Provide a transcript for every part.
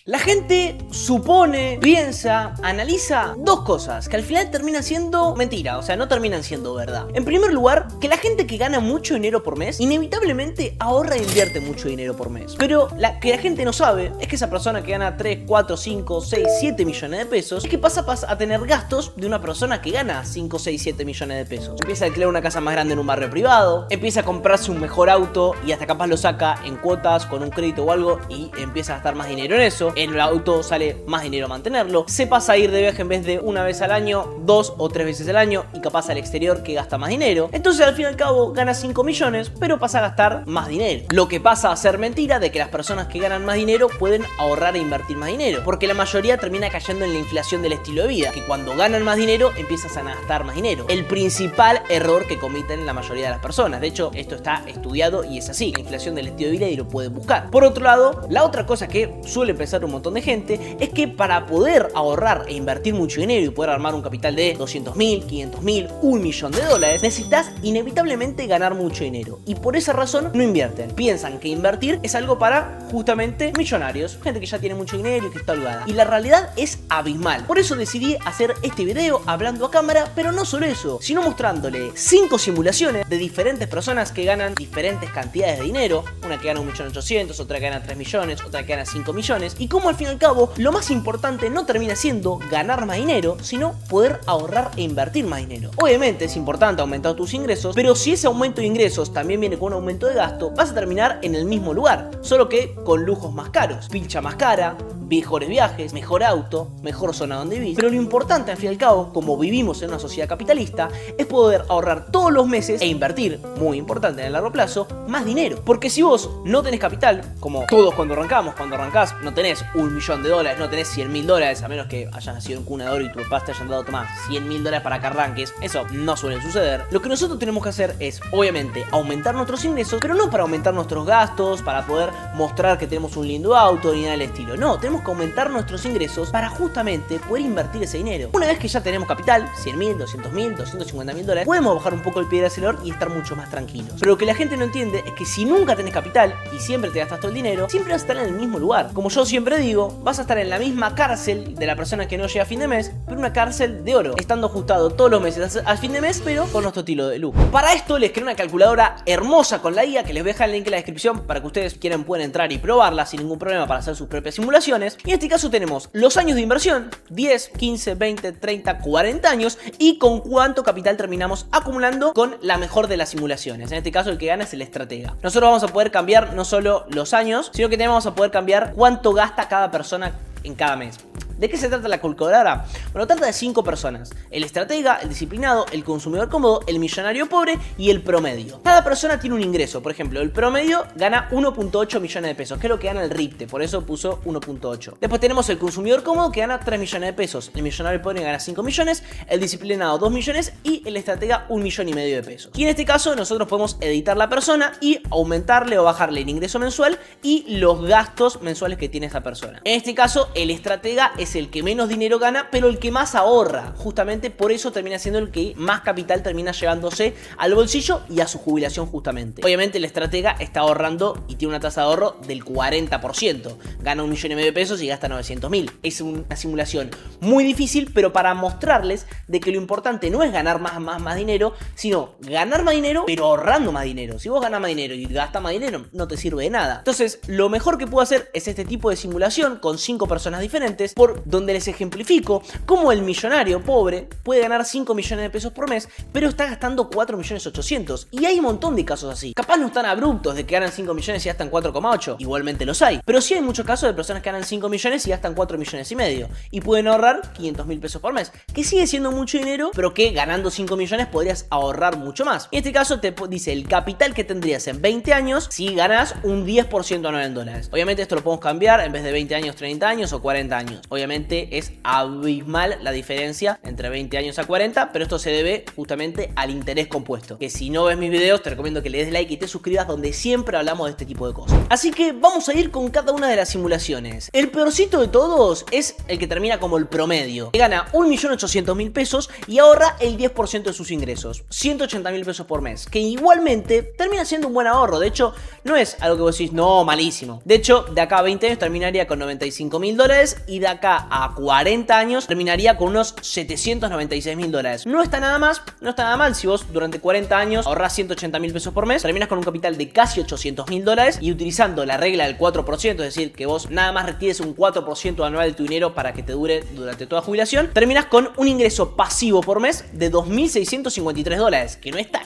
La gente supone, piensa, analiza dos cosas que al final terminan siendo mentira, o sea, no terminan siendo verdad. En primer lugar, que la gente que gana mucho dinero por mes inevitablemente ahorra e invierte mucho dinero por mes. Pero lo que la gente no sabe es que esa persona que gana 3, 4, 5, 6, 7 millones de pesos es que pasa a tener gastos de una persona que gana 5, 6, 7 millones de pesos. Empieza a alquilar una casa más grande en un barrio privado, empieza a comprarse un mejor auto y hasta capaz lo saca en cuotas con un crédito o algo y empieza a gastar más dinero en eso. En el auto sale más dinero mantenerlo. Se pasa a ir de viaje en vez de una vez al año, 2 o 3 veces al año y capaz al exterior que gasta más dinero. Entonces al fin y al cabo gana 5 millones pero pasa a gastar más dinero. Lo que pasa a ser mentira de que las personas que ganan más dinero pueden ahorrar e invertir más dinero, porque la mayoría termina cayendo en la inflación del estilo de vida, que cuando ganan más dinero empiezas a gastar más dinero. El principal error que cometen la mayoría de las personas. De hecho, esto está estudiado y es así. La inflación del estilo de vida y lo pueden buscar. Por otro lado, la otra cosa que suele pensar un montón de gente es que para poder ahorrar e invertir mucho dinero y poder armar un capital de 200.000, 500.000, $1 millón, necesitas inevitablemente ganar mucho dinero. Y por esa razón no invierten. Piensan que invertir es algo para justamente millonarios, gente que ya tiene mucho dinero y que está holgada. Y la realidad es abismal. Por eso decidí hacer este video hablando a cámara, pero no solo eso, sino mostrándole 5 simulaciones de diferentes personas que ganan diferentes cantidades de dinero. Una que gana 1.800.000, otra que gana 3 millones, otra que gana 5 millones. Y como al fin y al cabo, lo más importante no termina siendo ganar más dinero, sino poder ahorrar e invertir más dinero. Obviamente es importante aumentar tus ingresos, pero si ese aumento de ingresos también viene con un aumento de gasto, vas a terminar en el mismo lugar, solo que con lujos más caros, pilcha más cara, mejores viajes, mejor auto, mejor zona donde vivís. Pero lo importante al fin y al cabo, como vivimos en una sociedad capitalista, es poder ahorrar todos los meses e invertir, muy importante en el largo plazo, más dinero. Porque si vos no tenés capital, como todos cuando arrancás no tenés $1 millón, no tenés $100.000, a menos que hayas nacido en cuna de oro y tu papá te hayan dado tomás $100.000 para que arranques. Eso no suele suceder. Lo que nosotros tenemos que hacer es, obviamente, aumentar nuestros ingresos, pero no para aumentar nuestros gastos, para poder mostrar que tenemos un lindo auto ni nada del estilo. No, tenemos que aumentar nuestros ingresos para justamente poder invertir ese dinero. Una vez que ya tenemos capital, 100.000, 200.000, $250.000, podemos bajar un poco el pie del acelerador y estar mucho más tranquilos. Pero lo que la gente no entiende es que si nunca tenés capital y siempre te gastas todo el dinero, siempre vas a estar en el mismo lugar. Como yo siempre digo, vas a estar en la misma cárcel de la persona que no llega a fin de mes, pero una cárcel de oro, estando ajustado todos los meses a fin de mes, pero con nuestro estilo de lujo. Para esto les creé una calculadora hermosa con la IA que les voy a dejar el link en la descripción para que ustedes quieran pueden entrar y probarla sin ningún problema para hacer sus propias simulaciones. Y en este caso tenemos los años de inversión, 10, 15, 20, 30, 40 años y con cuánto capital terminamos acumulando con la mejor de las simulaciones. En este caso el que gana es el estratega. Nosotros vamos a poder cambiar no solo los años, sino que también vamos a poder cambiar cuánto gasta cada persona en cada mes. ¿De qué se trata la calculadora? Bueno, trata de 5 personas: el estratega, el disciplinado, el consumidor cómodo, el millonario pobre y el promedio. Cada persona tiene un ingreso. Por ejemplo, el promedio gana 1.8 millones de pesos, que es lo que gana el RIPTE, por eso puso 1.8. Después tenemos el consumidor cómodo que gana 3 millones de pesos, el millonario pobre gana 5 millones, el disciplinado 2 millones y el estratega 1,5 millones de pesos. Y en este caso nosotros podemos editar la persona y aumentarle o bajarle el ingreso mensual y los gastos mensuales que tiene esta persona. En este caso el estratega es el que menos dinero gana, pero el que más ahorra. Justamente por eso termina siendo el que más capital termina llevándose al bolsillo y a su jubilación justamente. Obviamente el estratega está ahorrando y tiene una tasa de ahorro del 40%. Gana 1,5 millones de pesos y gasta 900.000. Es una simulación muy difícil, pero para mostrarles de que lo importante no es ganar más dinero, sino ganar más dinero, pero ahorrando más dinero. Si vos ganas más dinero y gastas más dinero, no te sirve de nada. Entonces, lo mejor que puedo hacer es este tipo de simulación con 5 personas diferentes, por donde les ejemplifico cómo el millonario pobre puede ganar 5 millones de pesos por mes, pero está gastando 4.800.000. Y hay un montón de casos así. Capaz no están abruptos de que ganan 5 millones y gastan 4,8. Igualmente los hay. Pero sí hay muchos casos de personas que ganan 5 millones y gastan 4,5 millones. Y pueden ahorrar 500.000 pesos por mes. Que sigue siendo mucho dinero, pero que ganando 5 millones podrías ahorrar mucho más. En este caso te dice el capital que tendrías en 20 años si ganas un 10% anual en dólares. Obviamente esto lo podemos cambiar en vez de 20 años, 30 años o 40 años. Obviamente obviamente es abismal la diferencia entre 20 años a 40, pero esto se debe justamente al interés compuesto. Que si no ves mis videos, te recomiendo que le des like y te suscribas, donde siempre hablamos de este tipo de cosas. Así que vamos a ir con cada una de las simulaciones. El peorcito de todos es el que termina como el promedio, que gana 1.800.000 pesos y ahorra el 10% de sus ingresos, 180.000 pesos por mes, que igualmente termina siendo un buen ahorro. De hecho, no es algo que vos decís, no, malísimo. De hecho, de acá a 20 años terminaría con $95.000 y de acá a 40 años terminaría con unos $796.000. No está nada más, no está nada mal. Si vos durante 40 años ahorrás 180.000 pesos por mes, terminas con un capital de casi $800.000 y utilizando la regla del 4%, es decir, que vos nada más retires un 4% anual de tu dinero para que te dure durante toda jubilación, terminas con un ingreso pasivo por mes de $2.653, que no está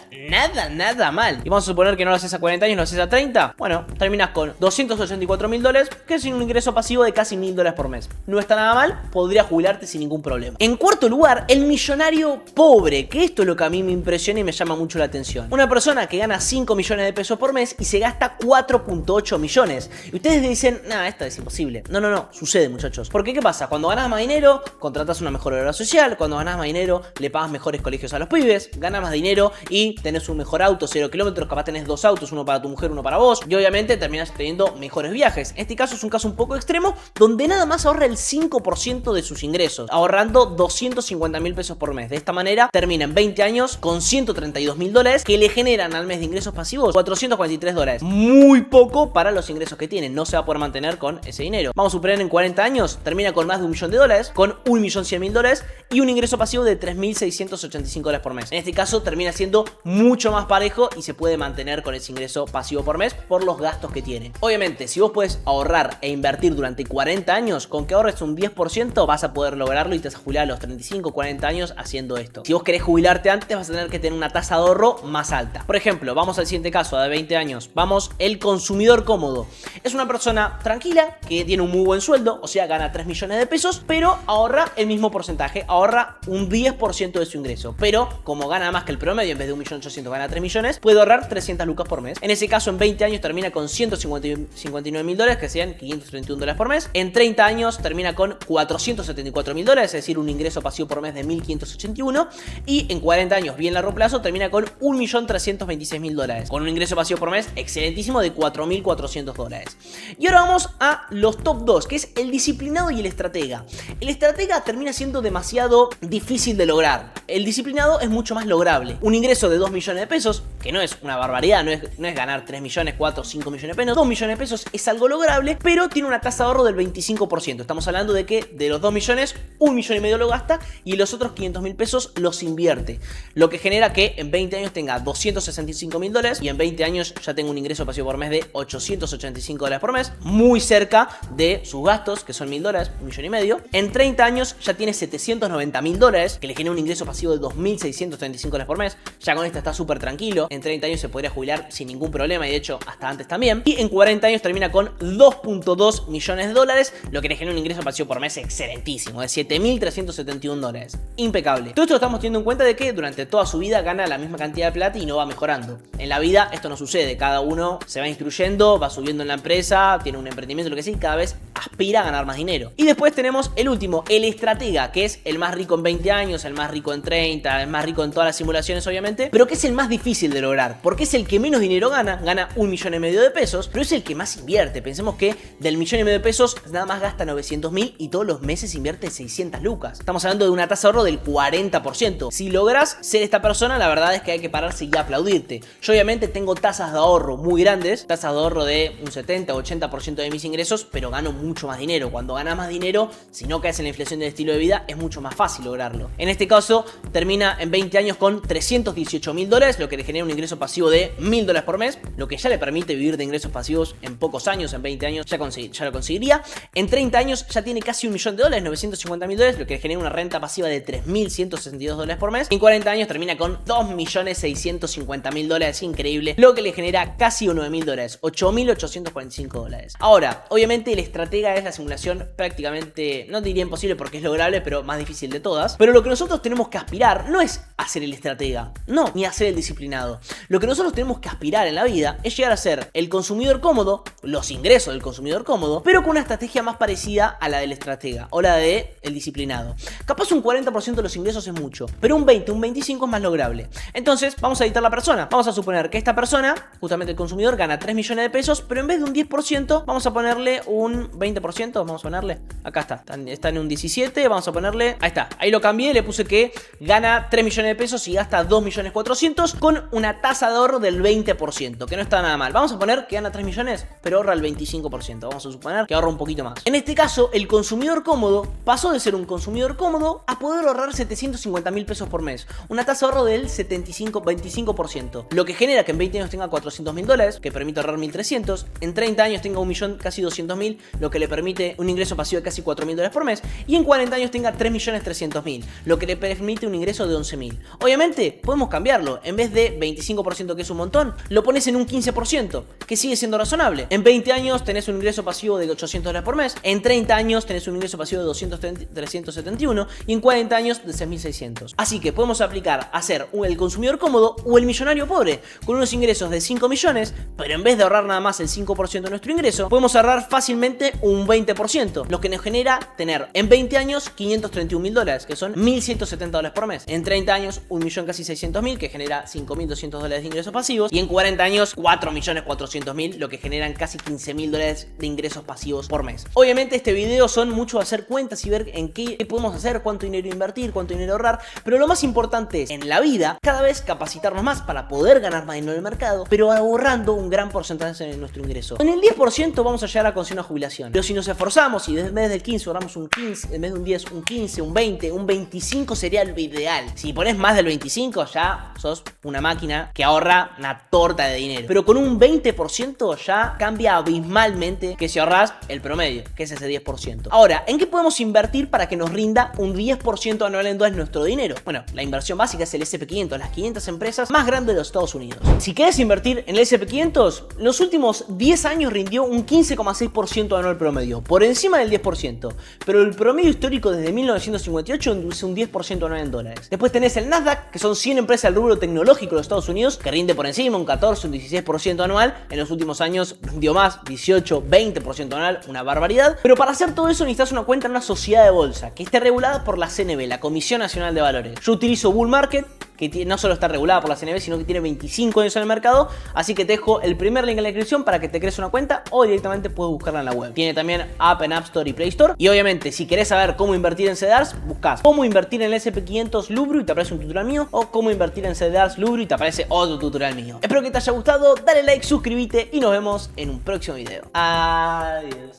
nada mal. Y vamos a suponer que no lo haces a 40 años, lo haces a 30. Bueno, terminas con $284.000, que es un ingreso pasivo de casi $1.000 por mes. No está nada mal, podrías jubilarte sin ningún problema. En cuarto lugar, el millonario pobre, que esto es lo que a mí me impresiona y me llama mucho la atención. Una persona que gana 5 millones de pesos por mes y se gasta 4.8 millones. Y ustedes dicen, nada, esto es imposible. No, sucede, muchachos. Porque ¿qué pasa? Cuando ganas más dinero, contratas una mejor obra social. Cuando ganas más dinero, le pagas mejores colegios a los pibes. Ganas más dinero y tenés un mejor auto, 0 kilómetros. Capaz tenés 2 autos, uno para tu mujer, uno para vos. Y obviamente terminás teniendo mejores viajes. Este caso es un caso un poco extremo, donde nada más ahorra el 5% de sus ingresos, ahorrando 250.000 pesos por mes. De esta manera termina en 20 años con $132.000, que le generan al mes de ingresos pasivos $443. Muy poco para los ingresos que tienen. No se va a poder mantener con ese dinero. Vamos a suponer en 40 años termina con más de $1.000.000, con $1.100.000 y un ingreso pasivo de $3.685 por mes. En este caso termina siendo mucho más parejo y se puede mantener con ese ingreso pasivo por mes por los gastos que tiene. Obviamente, si vos puedes ahorrar e invertir durante 40 años, con que ahorres un 10% vas a poder lograrlo y te vas a jubilar a los 35, 40 años haciendo esto. Si vos querés jubilarte antes, vas a tener que tener una tasa de ahorro más alta. Por ejemplo, vamos al siguiente caso, de 20 años. Vamos, el consumidor cómodo. Es una persona tranquila que tiene un muy buen sueldo, o sea, gana 3 millones de pesos, pero ahorra el mismo porcentaje, ahorra un 10% de su ingreso. Pero como gana más que el promedio, en vez de 1.800.000 gana 3 millones, puede ahorrar 300 lucas por mes. En ese caso, en 20 años termina con $159.000, que sean $531 por mes. En 30 años termina con $474.000, es decir, un ingreso pasivo por mes de $1.581. Y en 40 años, bien largo plazo, termina con $1.326.000, con un ingreso pasivo por mes excelentísimo de $4.400. Y ahora vamos a los top 2, que es el disciplinado y el estratega. El estratega termina siendo demasiado difícil de lograr. El disciplinado es mucho más lograble. Un ingreso de 2 millones de pesos, que no es una barbaridad, no es ganar 3 millones, 4, 5 millones de pesos. 2 millones de pesos es algo lograble, pero tiene una tasa de ahorro del 25%. Estamos hablando de que de los 2 millones, 1,5 millones lo gasta y los otros 500.000 pesos los invierte. Lo que genera que en 20 años tenga $265.000 y en 20 años ya tenga un ingreso pasivo por mes de $885 por mes, muy cerca de sus gastos, que son $1.000, $1,5 millones. En 30 años ya tiene $790.000, que le genera un ingreso pasivo de $2.635 por mes. Ya con esto está súper tranquilo. En 30 años se podría jubilar sin ningún problema y de hecho hasta antes también. Y en 40 años termina con $2.2 millones, lo que le genera un ingreso pasivo por mes excelentísimo, de $7.371. Impecable. Todo esto lo estamos teniendo en cuenta de que durante toda su vida gana la misma cantidad de plata y no va mejorando. En la vida esto no sucede. Cada uno se va instruyendo, va subiendo en la empresa, tiene un emprendimiento, lo que sea, y cada vez aspira a ganar más dinero. Y después tenemos el último, el estratega, que es el más rico en 20 años, el más rico en 30, el más rico en todas las simulaciones obviamente, pero que es el más difícil de lograr, porque es el que menos dinero gana $1,5 millones de pesos, pero es el que más invierte. Pensemos que del $1,5 millones de pesos nada más gasta 900.000 y todos los meses invierte 600 lucas. Estamos hablando de una tasa de ahorro del 40%. Si logras ser esta persona, la verdad es que hay que pararse y aplaudirte. Yo obviamente tengo tasas de ahorro muy grandes, tasas de ahorro de un 70 o 80% de mis ingresos, pero gano mucho más dinero. Cuando ganas más dinero, si no caes en la inflación del estilo de vida, es mucho más fácil lograrlo. En este caso, termina en 20 años con $318.000, lo que le genera un ingreso pasivo de $1.000 por mes, lo que ya le permite vivir de ingresos pasivos en pocos años. En 20 años ya lo conseguiría. En 30 años ya tiene casi $1 millón, $950.000, lo que le genera una renta pasiva de $3.162 por mes. En 40 años termina con $2.650.000, increíble, lo que le genera casi $9.000, $8.845. Ahora, obviamente el estratega es la simulación prácticamente, no diría imposible porque es lograble, pero más difícil de todas. Pero lo que nosotros tenemos que aspirar no es a ser el estratega, no, ni a ser el disciplinado. Lo que nosotros tenemos que aspirar en la vida es llegar a ser el consumidor cómodo, los ingresos del consumidor cómodo, pero con una estrategia más parecida a la del estratega o la del disciplinado. Capaz un 40% de los ingresos es mucho, pero un 20, un 25 es más lograble. Entonces vamos a editar la persona. Vamos a suponer que esta persona, justamente el consumidor, gana 3 millones de pesos, pero en vez de un 10% vamos a ponerle un 20%, vamos a ponerle, acá está en un 17, vamos a ponerle, ahí está, ahí lo cambié, le puse que gana 3 millones de pesos y gasta 2.400.000 con una tasa de ahorro del 20%, que no está nada mal. Vamos a poner que gana 3 millones, pero ahorra el 25%, vamos a suponer que ahorra un poquito más. En este caso, el consumidor cómodo pasó de ser un consumidor cómodo a poder ahorrar 750.000 pesos por mes, una tasa de ahorro del 25%, lo que genera que en 20 años tenga $400.000, que permite ahorrar 1.300, en 30 años tenga 1.000.000, casi 200.000, lo que le permite un ingreso pasivo de casi $4.000 por mes, y en 40 años tenga 3.300.000, lo que le permite un ingreso de 11.000. Obviamente, podemos cambiarlo, en vez de 25%, que es un montón, lo pones en un 15%, que sigue siendo razonable. En 20 años tenés un ingreso pasivo de $800 por mes, en 30 años tenés un ingreso pasivo de 371 y en 40 años de 6.600. Así que podemos aplicar a ser el consumidor cómodo o el millonario pobre, con unos ingresos de 5 millones, pero en vez de ahorrar nada más el 5% de nuestro ingreso, podemos ahorrar fácilmente un 20%, lo que nos genera tener en 20 años $531.000, que son $1.170 por mes. En 30 años, 1.600.000, que genera $5.200 de ingresos pasivos. Y en 40 años, 4.400.000, lo que generan casi $15.000 de ingresos pasivos por mes. Obviamente este video son mucho hacer cuentas y ver en qué podemos hacer, cuánto dinero invertir, cuánto dinero ahorrar. Pero lo más importante es, en la vida, cada vez capacitarnos más para poder ganar más dinero en el mercado, pero ahorrando un gran porcentaje de nuestro ingreso. En el 10% vamos a llegar a conseguir una jubilación. Pero si nos esforzamos y en vez del 15 ahorramos un 15, en vez de un 10, un 15, un 20, un 25 sería lo ideal. Si pones más del 25 ya sos una máquina que ahorra una torta de dinero. Pero con un 20% ya cambia abismalmente que si ahorras el promedio, que es ese 10%. Ahora, ¿en qué podemos invertir para que nos rinda un 10% anual en dólares nuestro dinero? Bueno, la inversión básica es el S&P500, las 500 empresas más grandes de los Estados Unidos. Si querés invertir en el S&P500, los últimos 10 años rindió un 15,6% anual promedio, por encima del 10%, pero el promedio histórico desde 1958 es un 10% anual en dólares. Después tenés el Nasdaq, que son 100 empresas del rubro tecnológico de los Estados Unidos, que rinde por encima un 14, un 16% anual. En los últimos años rindió más, 18, 20% anual, una barbaridad. Pero para hacer todo eso necesitas una cuenta en una sociedad de bolsa que esté regulada por la CNB, la Comisión Nacional de Valores. Yo utilizo Bull Market, que no solo está regulada por la CNB, sino que tiene 25 años en el mercado. Así que te dejo el primer link en la descripción para que te crees una cuenta o directamente puedes buscarla en la web. Tiene también app en App Store y Play Store. Y obviamente, si querés saber cómo invertir en CDRs, buscas cómo invertir en el S&P500 Lubrio y te aparece un tutorial mío, o cómo invertir en CDRs Lubrio y te aparece otro tutorial mío. Espero que te haya gustado, dale like, suscríbete y nos vemos en un próximo video. Adiós.